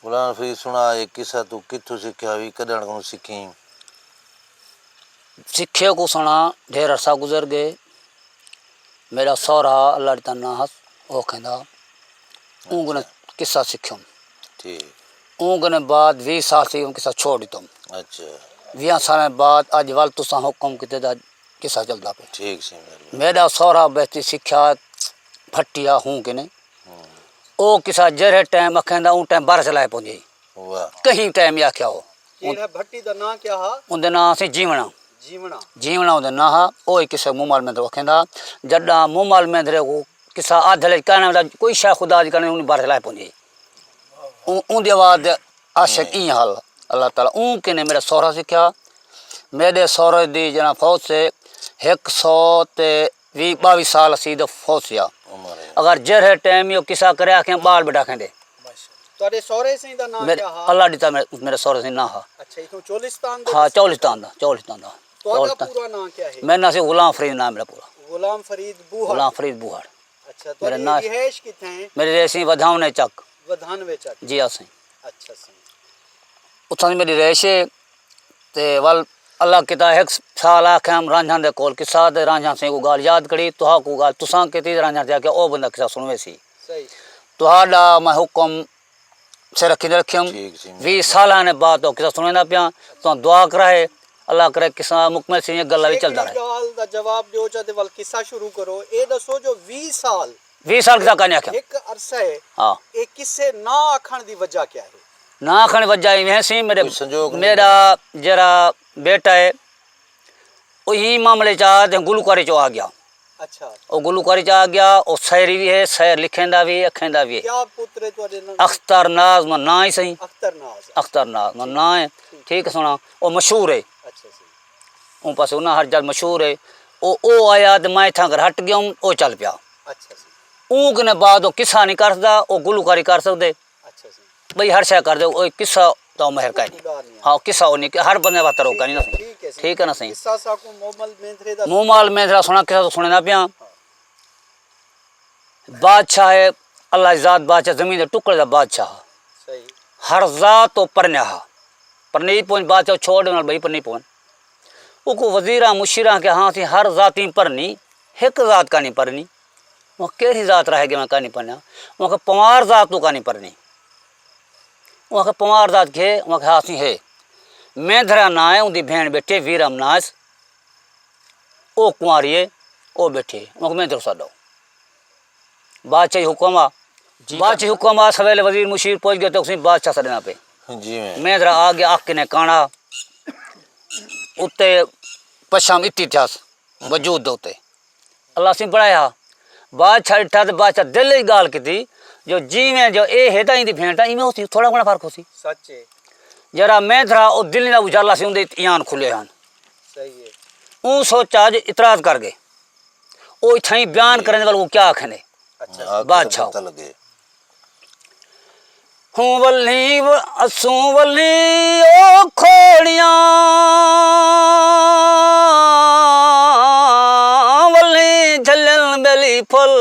गुलाम फरीद सुना एक किस्सा तू कित्थों सीखा भी कदण को सीखी? सीखे को सुना ढेर अरसा गुजर गए। मेरा सौरा अल्लाह दी तना हस वो कहंदा ऊँगने किस्सा सीखूं। ठीक। ऊँगने बाद 20 साल से किस्सा छोड़ दितुम। अच्छा 20 साल बाद अज वल तुसा हुक्म किते दा किस्सा चलदा पे। ठीक सी मेरे मेरा सौरा बेहती सिक्ख्या फटिया हूँ कि नहीं ओ किसा जरे टाइम अखेंदा ऊ टाइम बारह चलाए पहुंचे वाह कहीं टाइम या क्या हो केड़ा भट्टी दा नाम क्या हा? उनदे नाम से जीवना जीवना जीवना उनदे ना हा ओ किसा मुमाल में तो अखेंदा जड्डा मुमाल में धरे को किसा आधले कहने दा कोई शा खुदा दी करने ऊ बारह चलाए पहुंचे उनदे बाद आशिक ई हाल अल्लाह ताला ऊ के ने मेरा सौरा सिक्ख्या। मेरे सौरे दी जना फौज से 122 साल सीधा फौज या अगर जरे टाइम यो किसा करे आखे बाल बेटा खेंदे तोरे सौरे से दा नाम मेरे क्या हा? अल्लाह दिता मेरे सौरे से ना हा। अच्छा इथों चोलिस्तान दे? हाँ चौलिस्तान दा तोड़ा पूरा नाम क्या है? मेरा नाम से गुलाम फरीद नाम मेरा पूरा गुलाम फरीद बुहार। गुलाम फरीद बुहार। अच्छा मेरा तो नाम- रिहाइश किथे है? मेरे रेसी वधावने चक वधानवे चक। जी हाँ सही अच्छा सही उतना मेरी रेशे ते वल अल्लाह किता 1 साल आखे हम रांझा दे कोल किसा ते रांझा से को गाल याद करी तुहा को गाल तुसा केती रांझा ते आके ओ बंदा किसा सुनवे सी सही तुहाडा मैं हुक्म से रखी रखियम ठीक सी 20 साल ने बाद तो किसा सुनवेंदा पिया तो दुआ कराए अल्लाह करे किसा मुकमल से ये गल्ला भी चलदा रहे। गाल दा जवाब दियो चाहते वल किस्सा शुरू करो। ए दसो जो 20 साल 20 साल किसा कहने आखे एक अरसा है हाँ ए किस्से ना आखण दी वजह क्या है? ना खण वजाई वैसी मेरे कोई संजोग नहीं मेरा जरा बेटा है वो यही मामले चा गुलूकारी चो आ गया अच्छा वो गुलूकारी चा आ गया वो शायरी भी है शायर लिखेंदा भी अखेंदा भी है। क्या पुत्र तोरे नाम? अख्तर नाज में ना ही सही अख्तर नाज। अख्तर नाज में ना है ठीक है सुना वो मशहूर है अच्छा सही उन पास उन्हें हर जगह मशहूर है ओ आया तो मैं था घर हट गया हूँ वो चल पिया अच्छा सही ऊँग ने बाद वो किस्सा नहीं कर सकता वो गुलूकारी कर सकते अच्छा सही भाई हर शय कर दे वो किस्सा तो महर का नहीं खुदा नहीं हाँ किस्सा वो नहीं हर बंदे बात रोका नहीं ना सही ठीक है सही ठीक है ना सही किस्सा साको मोमल मेंथरे दा मुमाल में जरा सुना किस्सा तो सुने ना पिया बादशाह है अल्लाह ज़ात बादशाह ज़मीन के टुकड़े का बादशाह सही हर ज़ात तो परन्या पर नहीं पहुँच बादशाह छोड़ ना भाई पर नहीं पहुँच उनको वजीरा मुशीरा के हाँ थी हर ज़ाती परनी एक ज़ात का नहीं परनी वहाँ केरी ज़ात रहेगी मैं का नहीं पढ़ना वहाँ का पवार ज़ात तो का नहीं परनी वहाँ का पवार ज़ात के वहाँ का हाथी है मेंधरा ना है उनकी भेड़ बैठे वीरम नास ओ कुंवारी है ओ बैठे वहाँ मेंधर साडो बादशाही हुक्म आ बादशाही हुक्म आ सवेले वजीर मुशीर पहुँच गए तो उसी बादशाह सड़ना पे जी मैं मेंधरा आ गया आख ने काना उत्ते पशाम इतनी इतिहास वजूद दे उत्ते अल्लाह से बढ़ाया बादशाह इठा तो बादशाह दिल ही गाल की थी जो जीवें जो ए है इंदी भेंटा इवें होती थोड़ा घना फर्क होती सच है जरा मेंधरा ओ दिल ना उजाला से उनके ईयान खुले हन सही है ऊ सोचा आज इतराज कर गए ओ इथाई बयान करने वाले को क्या आखने अच्छा बादशाह पता लगे हूँ वल्ली असू वल्ली ओ खोड़ियां वल्ली झलन बेली फुल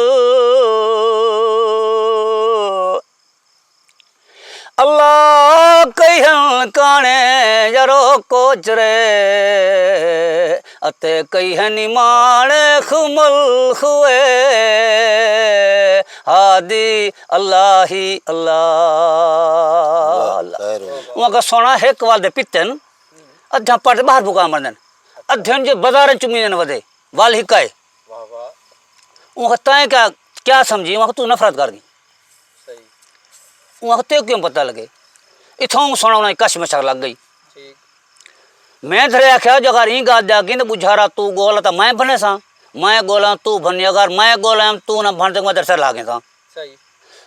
अल्लाह कहन काने जरो कोचरे अते कहन माणे खुमल खुए हादी अल्लाह ही अल्लाह खैर हो वहाँ का सोना है कवाल दे पितन अध्या पढ़ बाहर भुका मरदन अध्ययन जो बाजार चुमी न वधे वाल हिकाए वाह वाह वहाँ तय क्या क्या समझी वहाँ तू नफरत कर दी सही वहाँ ते क्यों पता लगे इथों सोना उन्हें कश मशक लग गई ठीक मैं धरे आख्या जो अगर ही गाल दे कि बुझारा तू गोला तो मैं बने सा मैं गोला तू बनी अगर मैं गोला तू ना भन मैं सर लागे था सही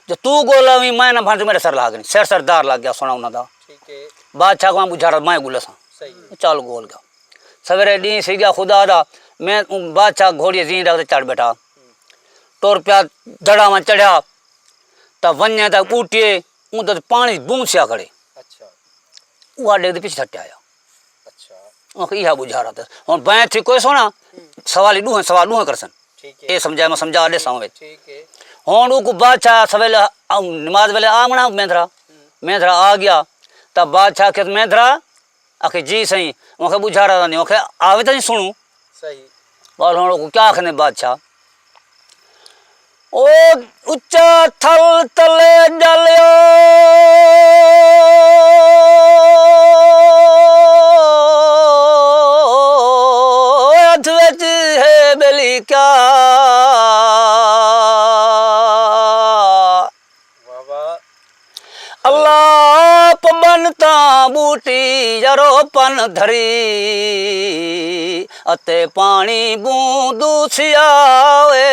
जो तू गोला भी मैं ना भन मेरे सर लागे सर सरदार लग गया सोना उन्हें ठीक है बादशाह को बुझारा मैं गुले सा सही है चल गोल गया सवेरे डी सी गया खुदा दा मैं बादशाह घोड़ी जी रख चढ़ बैठा टोर पिया दड़ा में चढ़िया तब वन्या तक ऊटिए ऊँ तो पानी बूंद सिया खड़े अच्छा वह डेग पीछे थटे आया अच्छा यह बुझा रहा था हम बैं थी कोई सोना सवाल डूहे कर सन ठीक है ये समझाए मैं समझा दे सामने ठीक है हूँ को बादशाह सवेले नमाज वेले आमना मेंधरा मेंदरा आ गया तब बादशाह के मेंदरा आखे जी सही उनके बुझारा था नहीं उनके आवे तो नहीं सुनू सही बोल हम लोग क्या आखने बादशाह ओ उच्चा थल तले जलियो अधवच है बेली क्या अल्लाह पबनता बूटी जरो पन धरी अते पानी बूंदू सियावे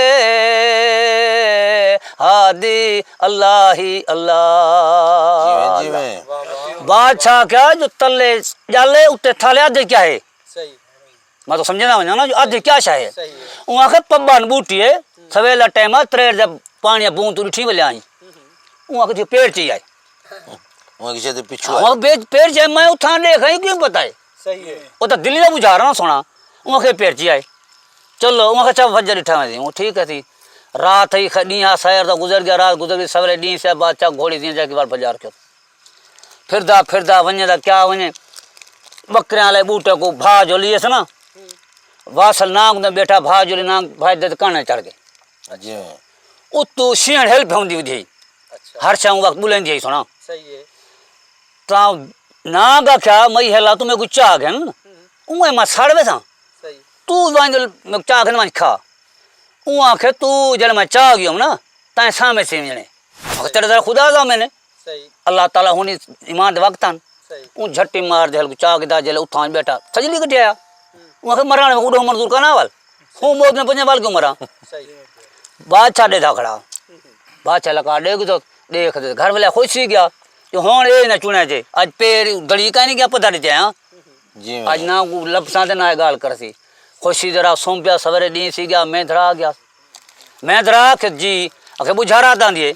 हादी अल्लाह ही अल्लाह जी में बादशाह क्या जो तले जाले उते थाले आधे क्या है सही मैं तो समझना वञा ना जो आधे क्या शा है सही है वहाँ के पब्बन बूटी है सवेला टाइम त्रेर जब पानी बूंद उठी मिले आई वहाँ के जो पेड़ चाहिए आए वहाँ किसी दे पिछू वहाँ पेड़ चाहिए मैं उठा देखा ही क्यों बताए सही है वो तो दिल्ली का बुझा रहा ना सोना वहाँ के पेड़ चाहिए आए चलो वहाँ का चाहे फज्जर इठा में वो ठीक है थी रात ही डी हाँ शहर तो गुजर गया रात गुजर गई सवेरे डी से बादशाह घोड़ी दी जाके बार बाजार क्यों फिरदा वने दा क्या वने बकरियां वाले बूटे को भा जो लिए से ना वासल नाग ने बैठा भा जो नाग भाई दे काने चढ़ गए जी में उतू शीण हेल्प होंदी हुई अच्छा हर शाम वक्त बुलेंदी है सुना सही है ता नाग क्या मई हेला तुम्हें कुछ चाह गए ना उए मा साड़वे सा सही तू वांजल मैं चाह गन मान खा ऊ आखे तू जल मैं चाह गयो ना ताए सामे से जने तेरे दर खुदा दा मैंने सही अल्लाह ताला होनी ईमान दे वक्तन सही ऊ झट्टी मार दे चाह के दा जल उठा बैठा सजली कटिया ऊ आखे मराने में उड़ो मंजूर का नावल हूं मौत ने पंजे बाल क्यों मरा सही बादशाह दे था खड़ा बादशाह लगा देख तो देख दे घर वाले खुश ही गया जो होन ए ना चुने जे आज पेर दड़ी का नहीं गया पता नहीं हाँ जी आज में ना लपसा दे ना गाल कर सी खुशी जरा सोम पिया सवेरे डी सी गया मेंदरा आ गया मेंदरा के जी अखे बुझारा दा दिए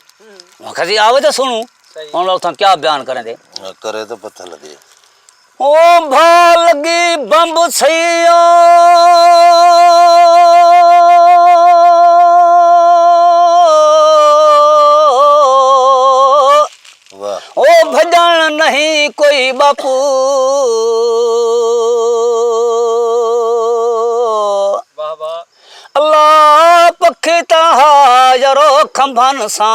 अखे आवे तो सुनू सही हम लोग तो क्या बयान करें दे करे तो पता लगे ओ भा लगी बम्ब सैया वाह ओ भजन नहीं कोई बापू वाह वाह अल्लाह पखी हाजरो खंभन सा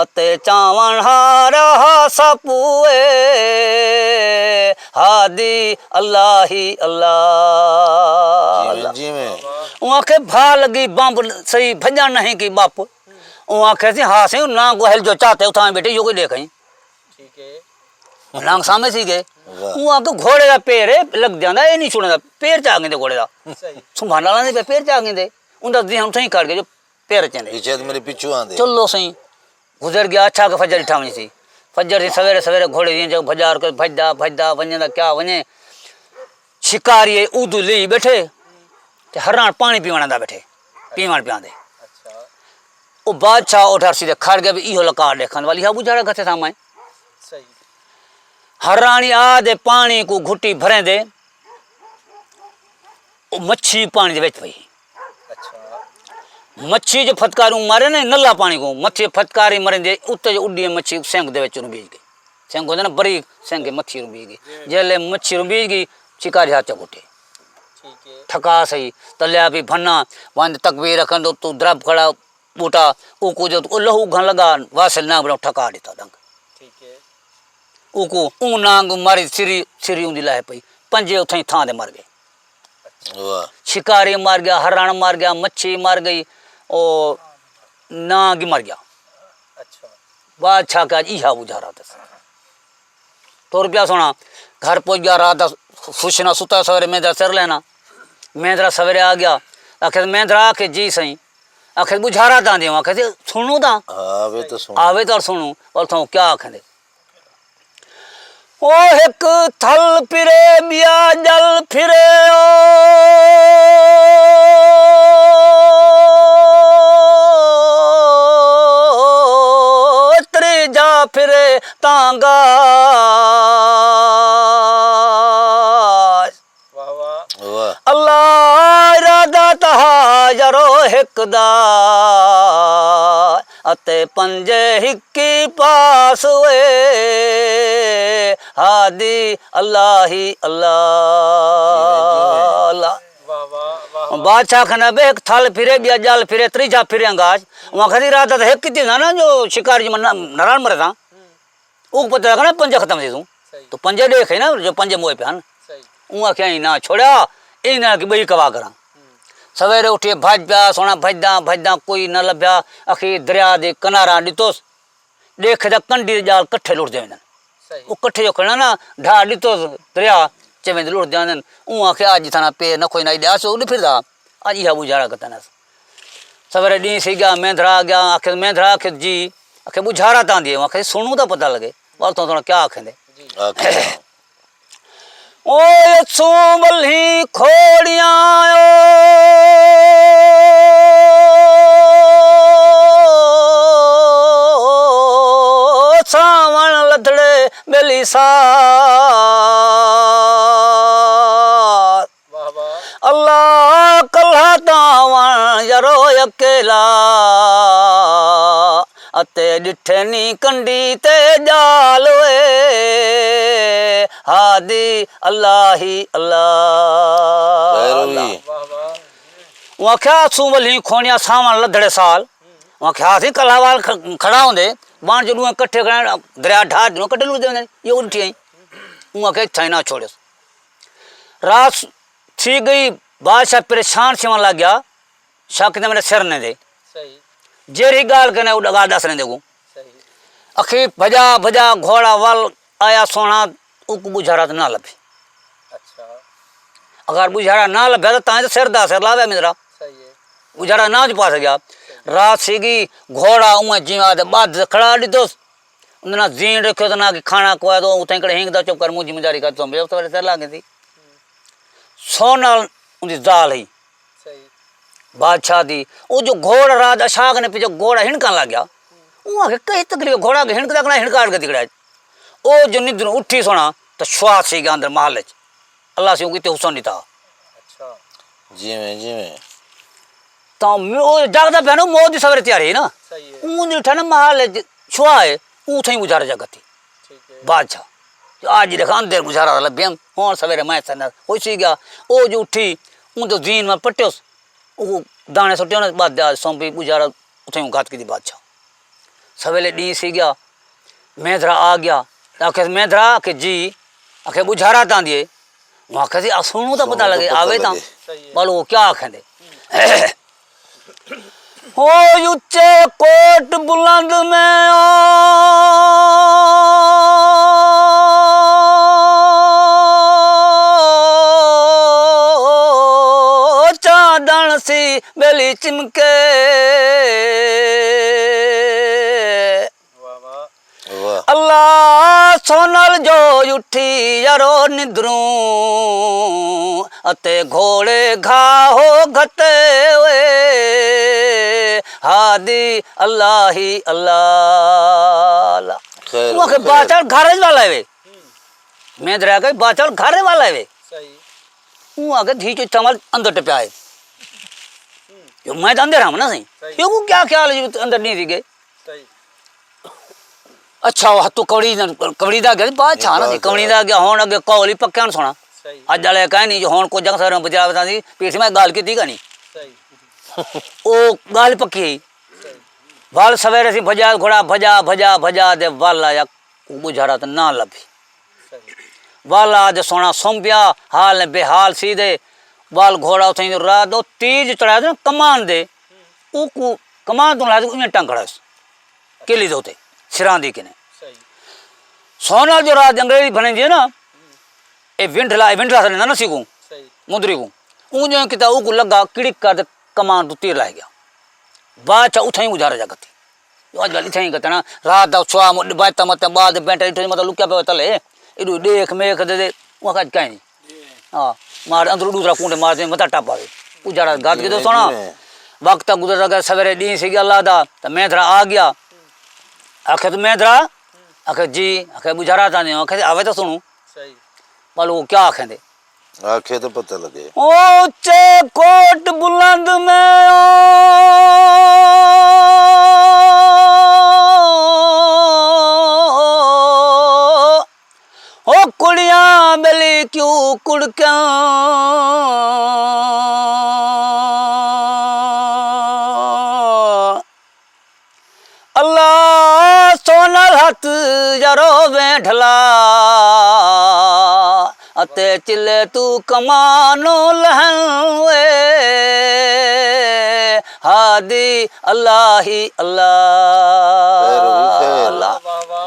अते चावण हारा सपुए हादी अल्लाह ही अल्लाह जी में वहाँ के भा लगी बम्ब सही भजन नहीं की बाप वहाँ कैसे हाँ से ना गोहल जो चाहते उठा बेटे यो कोई देखें ठीक है नांग सामने सी गए वाह वहाँ के घोड़े का पैर है लग जाता है नहीं छुड़ता पैर चाहेंगे घोड़े का सही संभालना वाला नहीं पैर चाहेंगे उनका दी हम सही कर गए जो पैर चले पीछे तो मेरे पिछू आंदे चलो सही गुजर गया अच्छा के फजर इठावनी सी फजर से सवेरे सवेरे घोड़े दिए जब बाजार कर भजदा वने क्या वने शिकारी उदू ले बैठे ते हरान पानी पीवाना दा बैठे पीवान पिया दे अच्छा वो बादशाह उठा सीधे खड़ गया भी इहो लकार देखने वाली हा बुझाड़ा गथे सामाए सही हरानी आ दे पानी को घुट्टी भरे दे वो मच्छी पानी दे विच पई अच्छा मच्छी जो फटकारू मारे ना नल्ला पानी को मच्छी फटकारी मरे दे उत्ते जो उड्डी मच्छी सेंग दे विच रुबीज गई सेंग होंदे ना बड़ी सेंग मच्छी रुबीज गई जेले मच्छी रुबीज गई शिकारी हाथ चबूटे ठीक है ठका सही तलिया भी भन्ना वंद तकबीर रखन तो तू द्रब खड़ा बूटा ऊको जो लहू घन लगा वासल ना बनो ठका देता डंग ठीक है ऊको ऊ नांग मारी सिरी उंदी लाए पई पंजे उथई थां दे मर गए वाह शिकारी मार गया हरण मार गया मच्छी मार गई और नाग मर गया अच्छा बादशाह का इहा बुझारा था तो रुपया सोना घर पहुंच गया रात खुशना सुता सवेरे मेंदरा सर लेना मेंदरा सवेरे आ गया आखिर मेंदरा आके जी सही आखिर बुझारा दा दे आखिर सुनू ता आवे तो सुन आवे तो सुनू और तो क्या आखेंदे ओ एक थल फिरे बिया जल फिरे ओ त्रिजा फिरे तांगा वाह वाह वाह अल्लाह इरादा तहा जरो हिकदा अते पंजे हिकी पास वे हादी अल्लाह ही अल्लाह। वाह वाह वाह बादशाह खना बे एक थल फिरे बिया जाल फिरे त्रीजा फिरे अंगाज वहां खदी रात है कितनी ना जो शिकारी में नारायण मरे था ऊ पता लगा ना पंजे खत्म थी तू सही तो पंजे देखे ना जो पंजे मुए पे हन सही उहा क्या ही ना छोड़ा इन ना कि बई कवा करा सवेरे उठे भज पिया सोना भजदा भजदा कोई न लभ्या अखी दरिया दे किनारा दितोस देखे ता कंडी जाल कट्ठे लुट जावन सही वो कट्ठे जो खड़ा ना ढा दितोस दरिया चेमें लुट जावन उहा के आज थाना पे न कोई नहीं दास उड़ फिरदा आज यह बुझारा कतना सवेरे डी सी गया मेंधरा गया आखिर मेंधरा आखिर जी आखिर बुझारा ता दिए आखिर सुनू तो पता लगे बोल तो थोड़ा क्या आखेंदे आखे ओ सोमलही खोड़ियां सावण लथड़े बेली सा वाह वाह अल्लाह कल्हा तावण जरो अकेला अते डिठे नी कंडी ते जाल वे हादी अल्लाह ही अल्लाह। भैरवी वाह वाह वहाँ क्या सूमली खोनिया सावन लदड़े साल वहाँ क्या थी कलावाल खड़ा होंदे बाण जो लुआ कट्ठे खड़ा दरिया ढार दिनों कट्ठे लुट देंगे ये उल्टी आई वहाँ के चाइना छोड़े रात थी गई बादशाह परेशान सेवन लग गया शक ने मेरे सिर ने दे सही जेरी गाल के ने उड़ा दस ने देखो सही अखी भजा भजा घोड़ा वाल आया सोना उक बुझारा तो ना लभे अच्छा अगर बुझारा ना लभे तो ताए तो सिर दा सिर लावे मेरा सही है बुझारा ना पास गया रात सीगी घोड़ा उमें जीवा दे बाद खड़ा दी ना जीन रखो तो ना कि खाना खुआ दो उतने कड़े हिंग दा चुप कर मुँह जिम्मेदारी कर तुम सवेरे सिर लागे थी सोना उनकी जाल ही सही बादशाह दी वो जो घोड़ा रात अशाक ने पीछे घोड़ा हिणकन लग गया वहाँ के कई तकलीफ घोड़ा के हिणक तक हिणकार के दिखड़ा ओ जो निद्र उठी सोना तो श्वास सी गया अंदर महल अल्लाह से कितने हुसन नहीं था अच्छा जिमें जिमें तो वो जागदा पहनो मौत की सवेरे तैयारी है ना सही है ऊन उठा ना महल छुआ है ऊथ ही गुजारा जगत थी ठीक है बादशाह आज देखा अंदर गुजारा लभ्य हूँ सवेरे मैं सर हो सी गया वो जो उठी ऊँ तो जीन में पट्टियो वो दाने सुटियो ना बाद सौंपी गुजारा उठे घात की थी बादशाह सवेरे डी सी गया मेंधरा आ गया आखे मेंधरा आखे जी आखे बुझारा ता दिए वहाँ आखे सुनू तो पता लगे आवे ता सही है बोलो वो क्या आखेंदे हो उच्चे कोट बुलंद में चादन सी बेली चिमके वाह वाह वाह अल्लाह सोनल जो उठी यारो निद्रू अते घोड़े घाहो घते वे हादी अल्लाह ही अल्लाह खैर वो के बाचल घरे वाला है वे मैं दरिया के बाचल घरे वाला है वे सही वो आगे धीचो चमल अंदर टपया है यो मैं तो अंदर हम ना सही यो को क्या ख्याल है अंदर नहीं दिखे सही अच्छा वह तू कवड़ी दा गया बात छा ना कवड़ी दा गया होन अगे कौली पक्का सुना सही अज वाले कह नहीं जो होन को जग सर बजा बता दी पीठ में गाल की थी नहीं सही ओ गाल पक्की है सही वाल सवेरे से भजा घोड़ा भजा भजा भजा दे वाल आया बुझारा तो ना लभी सही वाल आज सोना सौंपिया हाल ने बेहाल सीधे वाल घोड़ा उठे रात दो तीज चढ़ाया था कमान दे ऊ कमान तो ला उन्हें टंग खड़ा किली दोते सिरांदी के ने सही सोना जो रात अंग्रेजी बने दिए ना ए विंडला से ना सीखूं सही मुद्री को ऊ जो किता ऊ को लगा किड़िक कर कमान तो तीर ला गया बादशाह उठाई गुजारा जगत थी आज वाली थी कहते ना रात दा छुआ मुड बात मत बाद बेटा इठो मतलब लुक्या पे तले इडू देख मेख दे वो का कहीं नहीं हां मार अंदर दूसरा कुंडे मार दे मत टापा गुजारा गात के तो सोना वक्त गुजर गया सवेरे दी सी अल्लाह दा तो मेंधरा आ गया आखे तो मेंधरा आखे जी आखे बुझारा था नहीं आखे आवे तो सुनू सही बोलो वो क्या आखेंदे आखे तो पता लगे ऊंचे कोट बुलंद में क्यों कुड़क्या अल्लाह सोनल हथ जरो बैठला अते चिले तू कमानो लहन वे हादी अल्लाह ही अल्लाह अल्लाह वाह वाह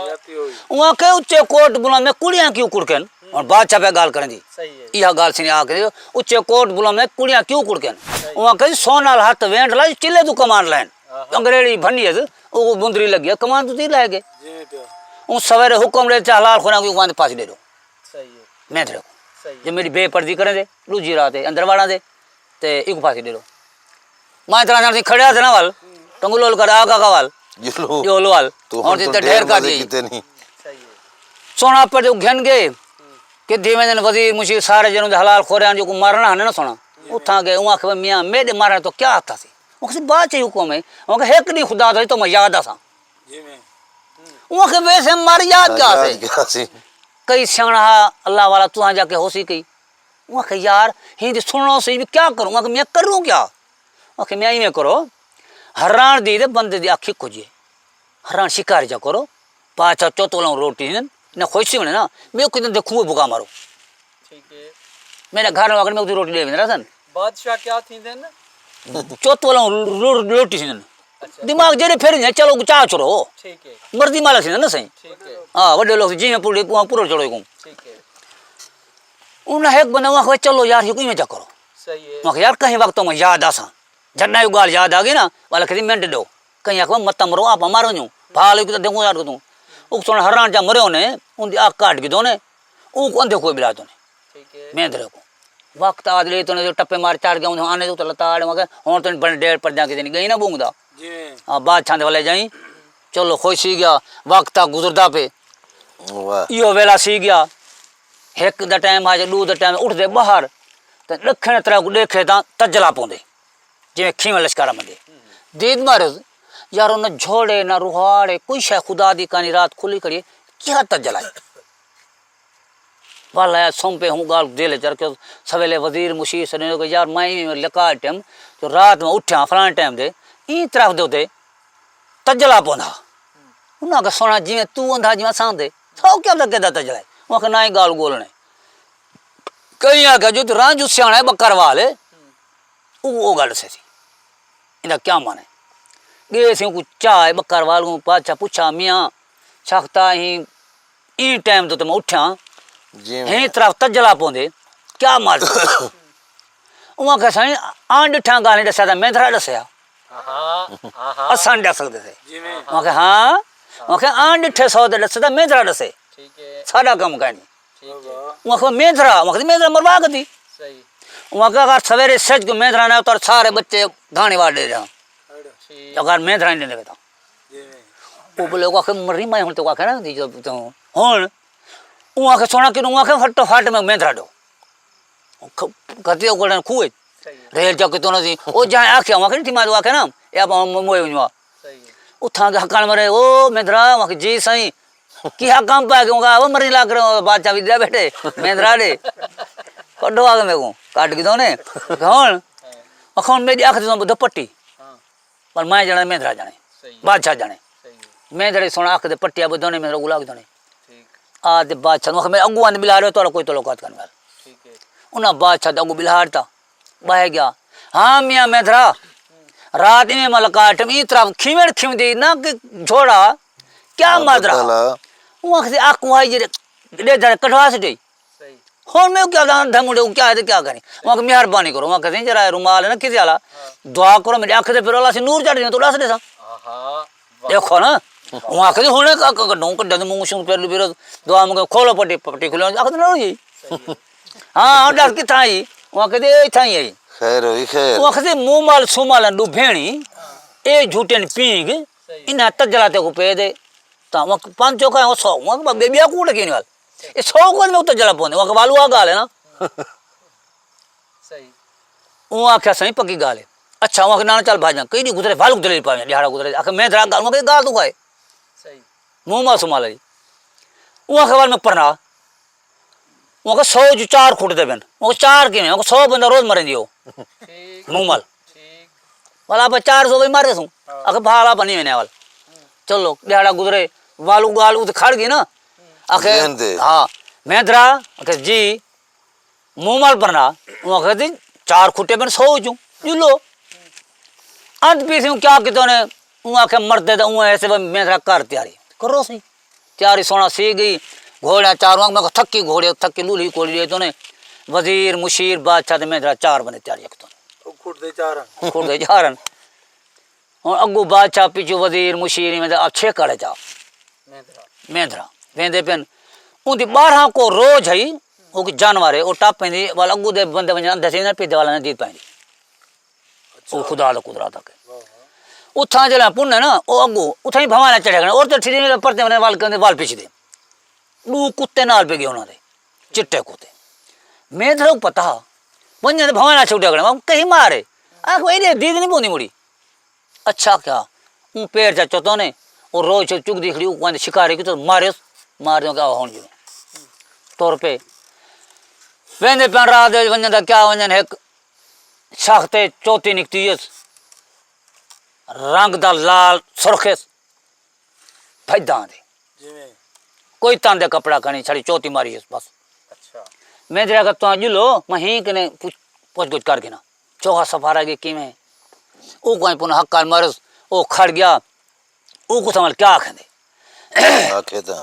वहाँ के उच्चे कोट बुला में कुड़ियाँ क्यों कुड़कन और बादशाह पे गाल करें दी सही है यह गाल से आके उच्चे कोट बुला में कुड़ियाँ क्यों कुड़कन वहाँ के सोनाल हाथ वेंट ला चिले तू कमान लाइन अंग्रेजी भनी है वो बुंदरी लग गया कमान तो ती लाएगे वो सवेरे हुक्म ले हलाल खोना को वहाँ फांसी दे दो सही है मैं तेरे को सही जब मेरी बेपर्दी करें दे दूजी रात है अंदर वाड़ा दे ते एक फांसी दे दो मैं तरह से खड़े थे ना वाल टंगुलोल कर आगा का वाल जो वाल और जितने ढेर का दी सही है सोना पर जो घन गए कि धीमे दिन वजीर मुशीर सारे जनों दे हलाल खोरे जो को मारना है ना सोना उठा गए वहाँ के मियाँ मेरे मारना तो क्या आता सी वो किसी बात चाहिए हुक्म है वहाँ के हेक नहीं खुदा था तो मैं याद आसा वहाँ के वैसे मार याद क्या से कई सियाणा अल्लाह वाला तू जाके होसी कई वहाँ के यार हिंदी सुनना से भी क्या करूँ वहाँ के मैं करूँ क्या वहाँ के मैं ही में करो हरान दी दे बंदे दी आखी खोजिए हरान शिकार जा करो पाँच चौथों रोटी ना खुशी बने ना मैं कितने देखूँ भूखा मारो ठीक है मेरे घर में अगर मैं उसे रोटी ले मेरा सन बादशाह क्या थी देन चौथ वाला रोटी सी अच्छा दिमाग जेरे फेर नहीं चलो चाह छोड़ो ठीक है मर्दी मालक सी ना सही ठीक है हाँ वड्डे लोग जी में पूरे पूरा चढ़ो ठीक है उन्हें एक बना वहाँ चलो यार ये में जा करो सही है वहाँ यार कहीं वक्त में याद आसा झटना गाल याद आ गई ना वाला किसी मिनट दो कहीं आख मत मरो आप मारो यूँ भाल तो देखो यार तू वो सोना हरान जा मरो ने उनकी आग काट के दो ने वो अंधे को बिला दो ने ठीक है मैं तेरे को वक्त आज ले तो जो टप्पे मार चार गया आने तो लताड़ मगर हूँ तो बड़े डेढ़ पर जाके गई ना बूंगदा हाँ बात छांदे वाले जाई चलो खुश सी गया वक्त आ गुजरदा पे यो वेला सी गया एक दा टाइम आज दू दा टाइम उठते बाहर तो दखण तरह को देखे तो तजला पौंदे जिमें खीम लश्कारा मंदे दीद मारे यारो न झोड़े न रुहाड़े कोई शाय खुदा दी कानी रात खुली करिए क्या तजला है वाला यार सोम पे हूँ गाल दिल चर के सवेले वजीर मुशीर से यार माई में लका टाइम तो रात में उठा फलाने टाइम दे ई तरफ दे तजला पौंदा उन्हें सोना जिमें तू अंधा जिमें सांदे सौ क्या लगे तजला है वहाँ ना ही गाल गोलने कहीं आ गया जो तो रांझू सियाणा है बकर वाले वो गल से इनका क्या माने गए से कुछ चाय बकर वाल को पाचा पूछा मियाँ छकता ही ई टाइम तो मैं उठा ही तरफ तजला पौंदे क्या मार वहाँ का साईं आन डिठा गाली दसा था मैं थरा दसिया असां दस सकते थे वहाँ के हाँ वहाँ के आन डिठे सौ दस था मैं थरा दसे ठीक है सारा कम कहनी ठीक है वहाँ को मेंधरा वहाँ मेंधरा मरवा दी सही वहाँ का अगर सवेरे सच को मेंधरा ना तो सारे बच्चे घाणी वाड़ दे रहे ठीक अगर मेंधरा नहीं देता वो बोले वहाँ मरी मैं हूँ तो वहाँ ना दी जब तो हूँ वहाँ के सोना कि वहाँ के फटो फाट में मेंधरा दो कहती है गोल्डन खुए सही है रेल जाके तो नहीं वो जहाँ आखे वहाँ के नहीं थी मार वहाँ के ना या मोए हुआ सही है उठा के हकान मरे ओ मेंधरा वहाँ के जी सही कि हाँ काम पाए वो मरी ला कर बादशाह विद्या बैठे मेंधरा दे कड्डो आगे मेरे को काट के दो ने कौन अखौन मेरी आँख तो दुपट्टी हाँ पर मैं जाने मेंधरा जाने सही है बादशाह जाने सही है मेंधरे सोना आँख दे पट्टिया दोने मेरे गुलाब दोने ठीक आज बादशाह मेरे अगुआ ने बिला रहे तो कोई तो लोकात करने वाला ठीक है उन्हें बादशाह अगू बिलाड़ता बह गया हाँ मियाँ मेंधरा रात में मलकाट में तरफ खिमेड़ खिम दी ना कि झोड़ा क्या मादरा वहाँ से आँख वहाँ ये कटवा से दे सही और मैं क्या धमुड़े क्या है तो क्या करें वहाँ की मेहरबानी करो वहाँ कहते हैं जरा रुमाल है ना किसी वाला दुआ करो मेरी आँख से फिर अल्लाह से नूर चढ़ तो उड़ा से दे सा आहा देखो ना वहाँ कहते होने का कड्डों कड्डा तो मुँह शुरू फिर फिर दुआ में खोलो पट्टी पट्टी खुले आँख ना ये हाँ डर की था ही वहाँ कहते था ही खैर हुई खैर वहाँ कहते मुँह माल सुमाल डू भेणी ए झूठे पीग इन्हें तजलाते को पे दे तो वहाँ पाँच चौका है वो 100 वहाँ बेबिया कूट की नहीं वाल ये 100 को में उतर जला पौने वहाँ वालू आ गाल है ना सही वहाँ क्या सही पक्की गाल है अच्छा वहाँ के नाना चल भाजा कहीं नहीं गुजरे भालू गुजरे पाए दिहाड़ा गुजरे आखिर मैं धरा गाल वहाँ के गाल दुखाए सही मुँह माल सुमाल है वहाँ के बाल में पढ़ना उनका 100 जो 4 खुट दे बेन वो 4 के में 100 बंदा रोज मरे दियो ठीक मुमल ठीक वाला आप 400 भाई मारे सू अके भाला बनी मैंने वाल चलो दिहाड़ा गुजरे वालू गाल उत खड़ गई ना आखे मेहंदे। हाँ मेहंदरा आखे जी मुमल बनना वो दी 4 खुटे बन 100 चू जुलो अंत पीछे क्या कितो ने वो आखे मरते तो वो ऐसे मेहंदरा कर तैयारी करो सी तैयारी सोना सी गई घोड़ा 4 मैं थकी घोड़े थकी लूली कोली तो ने वजीर मुशीर बादशाह ते मेहंदरा 4 बने तैयारी तो खुद दे चार खुद दे जारन और अगू बादशाह पीछू वजीर मुशीर में अच्छे कड़े जा मेहंदरा वेंदे पेन उनकी 12 को रोज है वो की जानवर है वो टाप पेंदी वाला अगू दे बंदे वने अंदर से पीते वाला ने जीत पाएंदी वो खुदा दा कुदरत के उठा जला पुण्य ना वो अगू उठा ही भवाना चढ़ेगा और तो ठीक नहीं पड़ते वने वाल पीछे दे दू कुत्ते नाल पे गए उन्होंने चिट्टे कुत्ते मेहंदरा को पता वने तो भवाना छूटे गए कहीं मारे आ कोई दे दीद नहीं बोनी मुड़ी अच्छा क्या ऊ पैर चा चौथों ने और रोज चुक दिख रही वो शिकारी की तो मारे क्या हो जो तौर पे वेंदे पेन रात दे वंजन दा क्या वंजन एक शाखते चौथी निकती है रंग दा लाल सुरखे फैदा दे जिवें कोई तांदे कपड़ा कनी छड़ी चौथी मारी है बस अच्छा मैं जरा का तो जुलो मही कने पूछ कुछ करके ना चौहा सफारा के किमें ओ कोई पुन हक्का मरस ओ खड़ गया ओ को समझ क्या आखे आखे था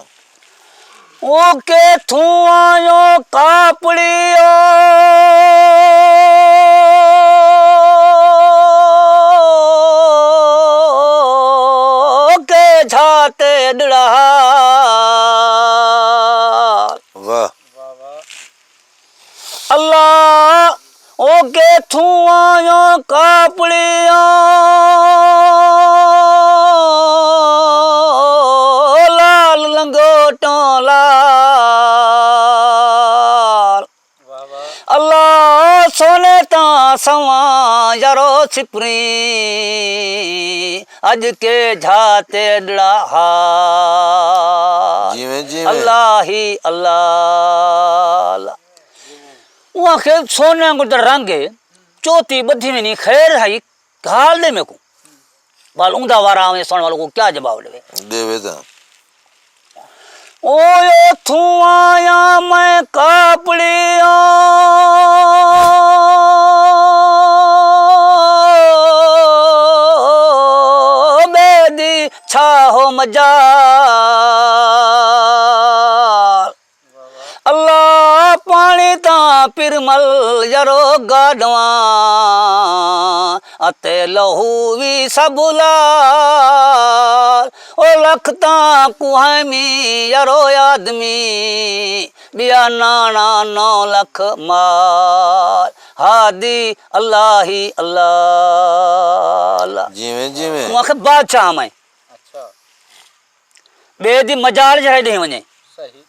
ओ के थू आयो कापड़ियो के झाते डड़ा वाह वाह वाह अल्लाह ओ के थू आयो कापड़ियो लाल लंगोटो लाल वाह वाह अल्लाह सोने ता सवा यारो सिपरी अज के झाते डड़ा जिवें जिवें अल्लाह ही अल्लाह वहाँ के सोने को रंग है चौथी बद्धी में नहीं खैर है हाल दे में को बाल ऊंधा वारा में सोने वालों को क्या जवाब देवे देवे था ओ ये थू आया मैं कापड़िया बेदी छाहो मजा अल्लाह पानी ता पिरमल जरो गाडवा अते लहू भी सबुला ओ लखता कुहमी यारो आदमी बिया नाना 9 लाख मार हादी अल्लाह ही अल्लाह जिवें जिवें मूंखे बादशाह में अच्छा बेदी मजाल जहे ॾेई वञे सही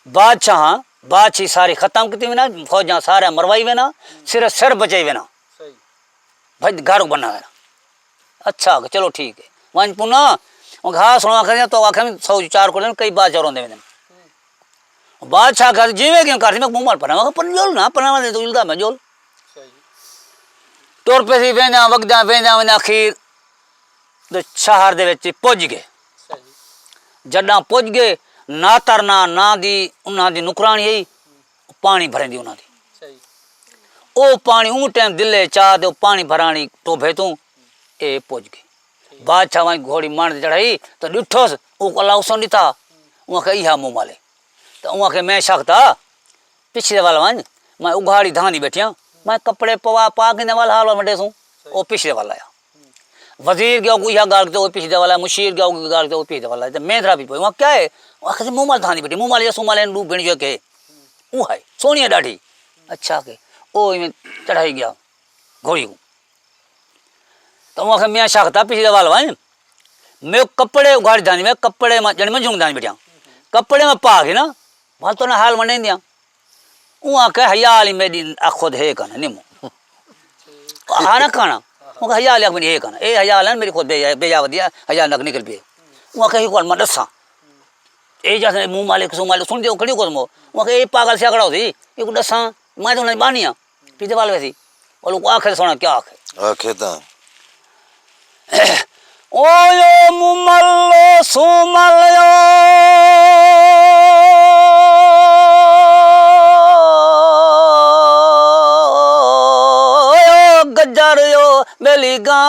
बादशाही सारी खत्म की वेना फौजा सारा मरवाई वेना सिर बचाई वेना सही भाई घर बना वेना अच्छा चलो ठीक है वन पुनः घास सुना तो आखे 104 को कई बादशाह रोंदे वेन बादशाह कर जीवे क्यों कर मैं मुंह मार पना पन जोल ना पना दे तो इल्दा मैं जोल सही तौर पे सी वेंदा वगदा वेंदा अखीर तो शहर दे विच पुज गए सही जड्डा पुज गए ना तरना ना दी उन्हां दी नुकरानी आई पानी भरेंदी उन्हां दी सही ओ पानी ऊ टाइम दिले चाह दे पानी भरानी टोभे तू ए पुज गई बादशाह वहीं घोड़ी मान चढ़ाई तो डिठोस ऊ अल्लाह उसो ॾिठा उहा खे इहा मुंह माले तो उहा खे मैं शकता पिछले वाला वञ मैं उघाड़ी धांदी बैठिया मैं कपड़े पवा पा के वाला हाल मटे सू ओ पिछले वाला आया वजीर गया इहा गाल के पिछले वाला मुशीर गया गाल के पिछले वाला तो मेहरा भी वहाँ क्या है वहाँ खे मुंह माल धांदी बैठी मुंह माले सू माले लू भेण जो के ऊ है सोनिया ॾाढी अच्छा के ओ इवें चढ़ाई गया घोड़ी को तो वहाँ मैं शाखता पिछले वाल वहीं मैं कपड़े उघाड़ी धानी में कपड़े में जन में झुंग धानी बैठा कपड़े में पा गई ना वहाँ तो ना हाल मने दिया वहाँ के हयाली मेरी खुद है कहना निमो हाँ ना खाना वहाँ हयाली मेरी है कहना ए हयाल है मेरी खुद बेजा दिया हयाल नक निकल पे वहाँ कहीं कौन मैं दसा ए जैसे मुंह मालिक सो मालिक सुन दियो खड़ी को मो वके ए पागल से अगड़ा होती ये को दसा मैं तो नहीं बानिया पीछे वाल वैसी और लोग आखे सोना क्या आखे आखे ता ओ यो मुमल्लो सुमल्लो गज्जर यो बेली गा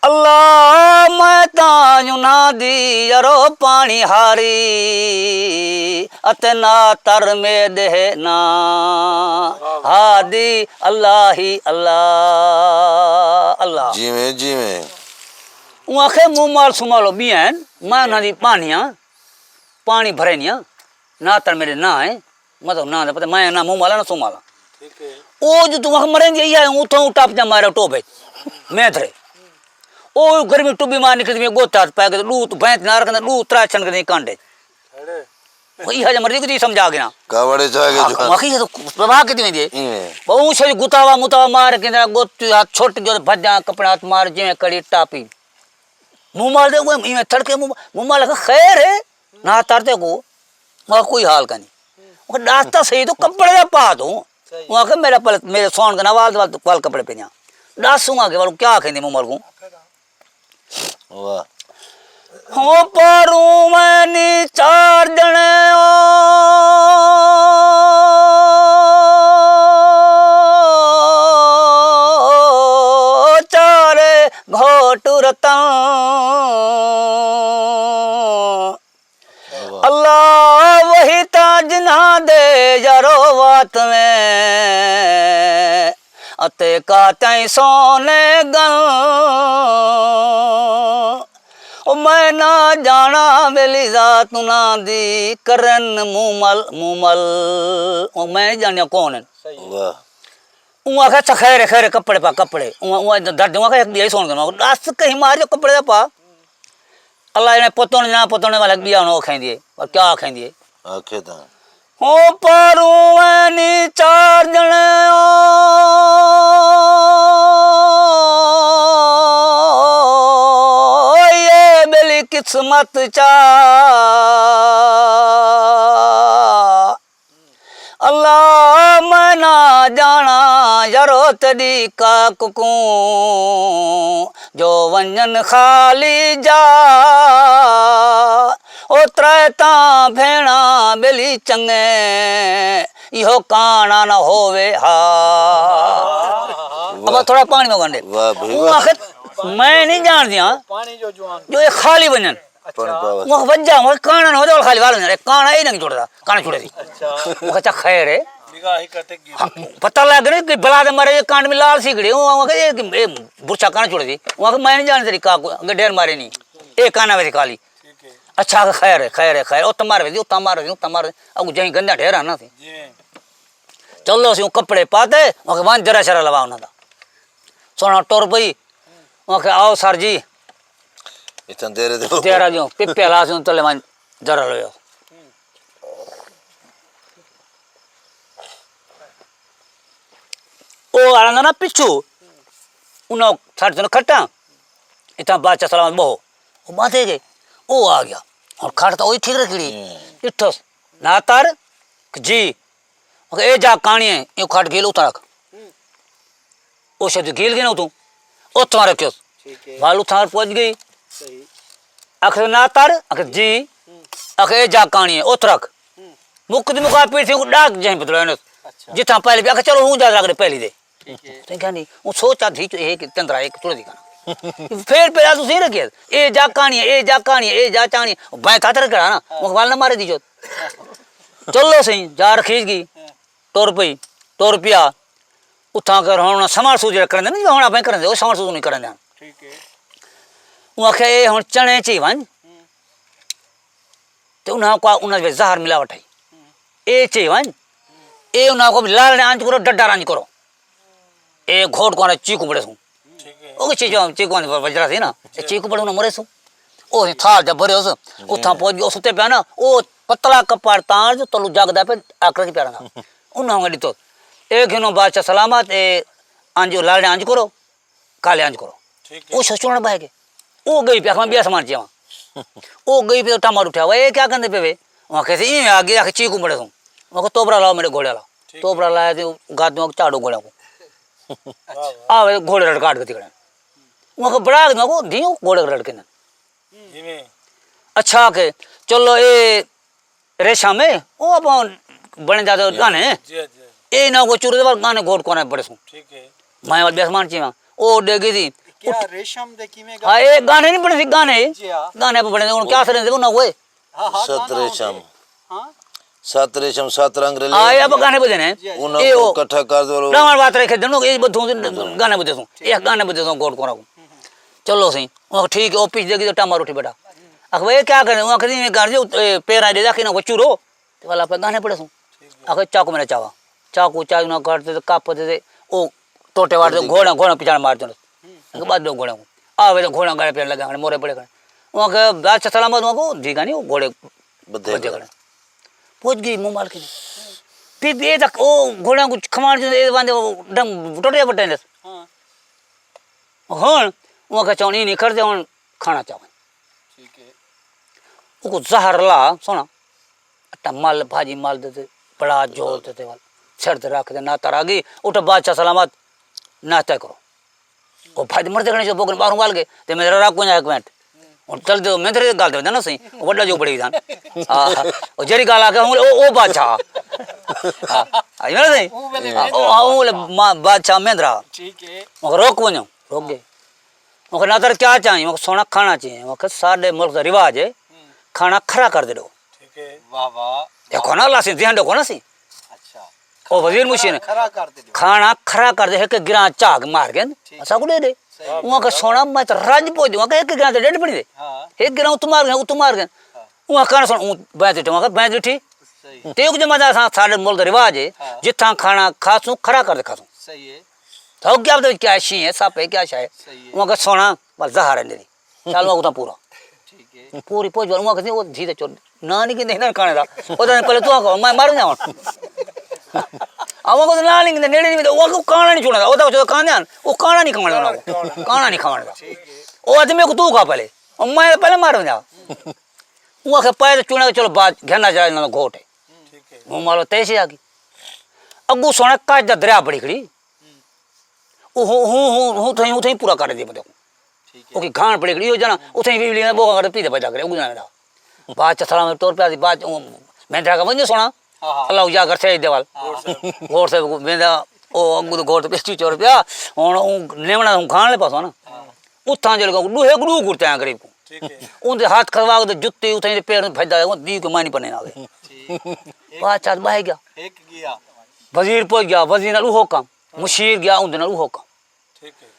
अल्लाह मैं तां ना दी यरो पानी हारी अते ना तर में दे ना हादी अल्लाह ही अल्लाह अल्लाह जिमें जिमें आखे मुँह माल सुमालो बियन मैं ना दी पानिया पानी भरे निया ना तर मेरे ना है मतलब ना पता मैं ना मुँह माला ना सुमाला ठीक है ओ जो तुम मरेंगे ये उठो टाप जा मारे टोबे मैं धरे ओ गर्मी टुबी मार निकल में गोता पै के लू तो भैंस ना रखना लू त्राचन के कांडे अरे वही है मर्जी को समझा गया कावड़े जागे जो मखी से तो प्रवाह कितनी दे इमें बहु से गुतावा मुतावा मार के ना गोत हाथ छोट जो भजा कपड़ा हाथ मार जे कड़ी टापी मुंह मार दे वो इमे थड़के मुंह मार लगा खैर है ना तरते को वहां कोई हाल का नहीं वो रास्ता सही तो कपड़े का पा दो वहां के मेरे सोन का नवाल वाल कपड़े पे ना डासूंगा के वालों क्या खेंदे मुंह मार को वाह हो पारू मैंने चार जने चारे घोटुरता अल्लाह वही ताज ना दे यारो बात में अते का तई सोने गल ओ मैं ना जाना बेली जात ना दी करन मुमल ओ मैं जानिया कौन है वाह उहाँ का खैर खैर कपड़े पा कपड़े उहाँ दर्द उहाँ का एक बिया सोन करना दस कहीं मार जो कपड़े पा अल्लाह ने पतोने ना पतोने वाला बिया नो खाई दिए और क्या खाई दिए आखे ता हो पारू मैंने चार जने किस्मत चा अल्लाह मैं ना जाना यारो तड़ी का कुकू जो वंजन खाली जा ओ त्रैता भेणा बेली चंगे इहो काना न होवे हा अब थोड़ा पानी में गंडे वाह भाई वाह मैं नहीं जान दिया पानी जो जुआन जो ये खाली बनन पण पावा वो वज्जा वो काना न हो तो खाली वाल ने काना ही नहीं छोड़ता काना छोड़े दी अच्छा वो कच्चा खैर है निगाह ही कटे गिरी पता लग रहा कि बला दे मारे कांड में लाल सिगड़ी वो ये बुरछा काना छोड़े दी वहां के मैं नहीं जान तरीका को ढेर मारे नहीं एक काना में खाली ठीक है अच्छा खैर है खैर है खैर ओ तमार दी तमार अब जहीं गंदा ढेर ना थी जी चलो सी कपड़े पाते वहां के वन जरा शरा लवा ना था सोना टोर पई वहां के आओ सर जी इतन देरे दे तेरा जो पिप्पे लास तले वन जरा लो ओ आना ना पिछू उन्हों साढ़े तो खट्टा इतना बादशाह सलामत बहो वो माथे गए ओ आ गया और खाट तो वही ठीक रखी इठो ना तार जी ए जा कहानी है ये खाट गेल उतार ओ शब्द गेल गए ना तू ओ तुम्हारे क्यों ठीक है वालू थार पहुंच गई सही आखिर ना तार आखिर जी आखिर ए जा कहानी है उतरक मुकद मुका पीठ से डाक जहीं बदलो अच्छा जितना पहले भी आखिर चलो हूं जा लग रहे पहली दे ठीक है तो क्या नहीं वो सोचा थी जो एक तंद्रा एक चुड़ दिखाना फिर पहला तू सही रखिए ए जा कहानी है ए जा कहानी है ए जा चाणी मैं खातर करा ना वो वाल न मारे दीजो चलो सही जार खींच गई तो रुपया उठा कर हम समार सूज कर नहीं होना भाई कर दे समार सूज नहीं कर ठीक है वो आखे ए हम चने ची वन तो उन्हें को उन्हें जहर मिलावट है ए ची वन ए उन्हें को लाल आंच करो डड्डा आंच करो ए घोट को चीकू बड़े सू ठीक है ओ चीजो चीकू वजरा थी ना चीकू बड़े मरे सू ओ थाल जब भरे उस उठा पहुंच गयो सुते पे ना ओ पतला कपार तार जो तलु जागदा पे आकर की प्यारा ना उन्हें गडी तो एक हिनो बादशाह सलामत ए आंजो लाल आंच करो काले आंच करो ठीक है ओ सचुण भाई के वो गई पे मैं सामान चाहिए वो गई पे तो टमाटर उठा ये क्या करने पे वे वहाँ कैसे इन आगे आके चीकू मरे हूँ वहाँ को तोबरा लाओ मेरे घोड़े लाओ तोबरा लाया तो गाद में चाड़ो घोड़े को आवे घोड़े रट काट के तिकड़े वहाँ को बड़ा वहाँ को दी घोड़े रट के ना अच्छा के चलो ये रेशा में वो अपन बने जाते गाने ये ना को चूरे बार गाने घोट कोने पड़े सू मैं वाल बेसमान चाहिए ओ डेगी थी क्या रेशम देखी में हाँ ये गाने नहीं पड़े थे गाने जी हाँ गाने पे पड़े थे क्या सर थे वो ना हुए हाँ हाँ सत गाना हो रेशम गए। हाँ सात रेशम सात रंग रे हाँ ये अब गाने बजे ने जी, उनको ये वो इकट्ठा कर दो रावण बात रखे दोनों ये बधू गाने बजे सू एक गाने बजे सू घोट कोना चलो सही वो ठीक है ऑफिस देगी तो टमाटर उठी बेटा अख ये क्या करे वहाँ कहीं कर जो पैर दे जाके ना वो चूरो तो वाला पे गाने पड़े सू अख चाकू मैंने चावा चाकू चाकू ना काटते तो कापते थे वो टोटे वाटते घोड़ा घोड़ा पिछाड़ मारते उसके बाद दो घोड़े को आवे तो घोड़ा गाड़े पेड़ लगा मोरे पड़े खड़े वहाँ के बादशाह सलामत वहाँ को ढीका नहीं वो घोड़े बजे खड़े पहुँच गई मुँह माल के फिर ये तक वो घोड़ा को खमार जो बांधे वो डंग टोटे पट्टे ने हाँ हाँ वहाँ का चौनी नहीं करते वहाँ खाना चाहे ठीक है उसको जहर ला सोना अट्टा माल भाजी माल देते बड़ा जोर देते वाल शर्त रखते नाता रागी उठ बादशाह सलामत नाश्ता करो वो भाई मरते खड़े जो बोकन बाहर गाल गए ते मेरा राग को एक मिनट और चल दो मैं तेरे गाल दे ना सही वड्डा जो बड़ी जान हां और जरी गाल आके ओ बादशाह हां ये सही ओ बादशाह मेंद्रा ठीक है मगर रोक वनो रोक गए मगर नातर क्या चाहिए मगर सोना खाना चाहिए मगर सारे मुल्क का रिवाज है खाना खरा कर दे दो ठीक है वाह वाह देखो ना लासी ध्यान रखो ना सी अच्छा ओ वजीर मुशी ने खरा कर दे खाना खरा कर दे एक गिरा चाग मार के ऐसा को दे दे वहाँ का सोना मैं तो राज पहुंच वहाँ का एक गिरा तो डेढ़ पड़ी दे हाँ एक गिरा तुम मार गए वहाँ खाना सोना बैठ वहाँ का बैठ उठी सही तेग जो मजा सारे मुल्क रिवाज है जितना खाना खासू खरा कर दे खासू सही है तो क्या बताओ क्या शी है साप है क्या शाय सही है वहाँ का सोना बस जहर है मेरी चल वहाँ पूरा ठीक है पूरी पहुंच वहाँ का वो धीरे चोर नानी की नहीं खाने था वो पहले तू मैं मारू जाऊँ अवको तो नानी की नेड़े नहीं वो काना नहीं छोड़ा वो तो काना वो काना नहीं खाने था काना नहीं खाने था वो आदमी को तू खा पहले और मैं पहले मारू जा वो के पैर चुना चलो बात घेना जाए ना घोट है वो मारो तैसे आ गई अगू सोना काज दा दरिया बड़ी खड़ी हूँ थी पूरा कर दिया देखो ठीक है ओके घाण पड़ी खड़ी हो जाना उथे भी लिया बोगा कर पीते बजा करे उगना मेरा बात चला में तौर पे आती बात मैं ड्रागा बंद सोना हाँ हाँ अल्लाह जा कर से देवाल घोड़ से मेरा ओ अंगू तो घोड़ तो 25 रुपया और लेवना हूँ खान ले पासो ना उठां जल लूहे गुड़ू गुड़ते हैं गरीब को ठीक है उनसे हाथ खरवा के जुत्ती उठे पैर में फैदा है वो दी को मानी पड़ने आ गए ठीक बात चात बह गया एक गया वजीर पहुंच गया वजीर ने लूहो काम मुशीर गया उन दिन लूहो काम ठीक है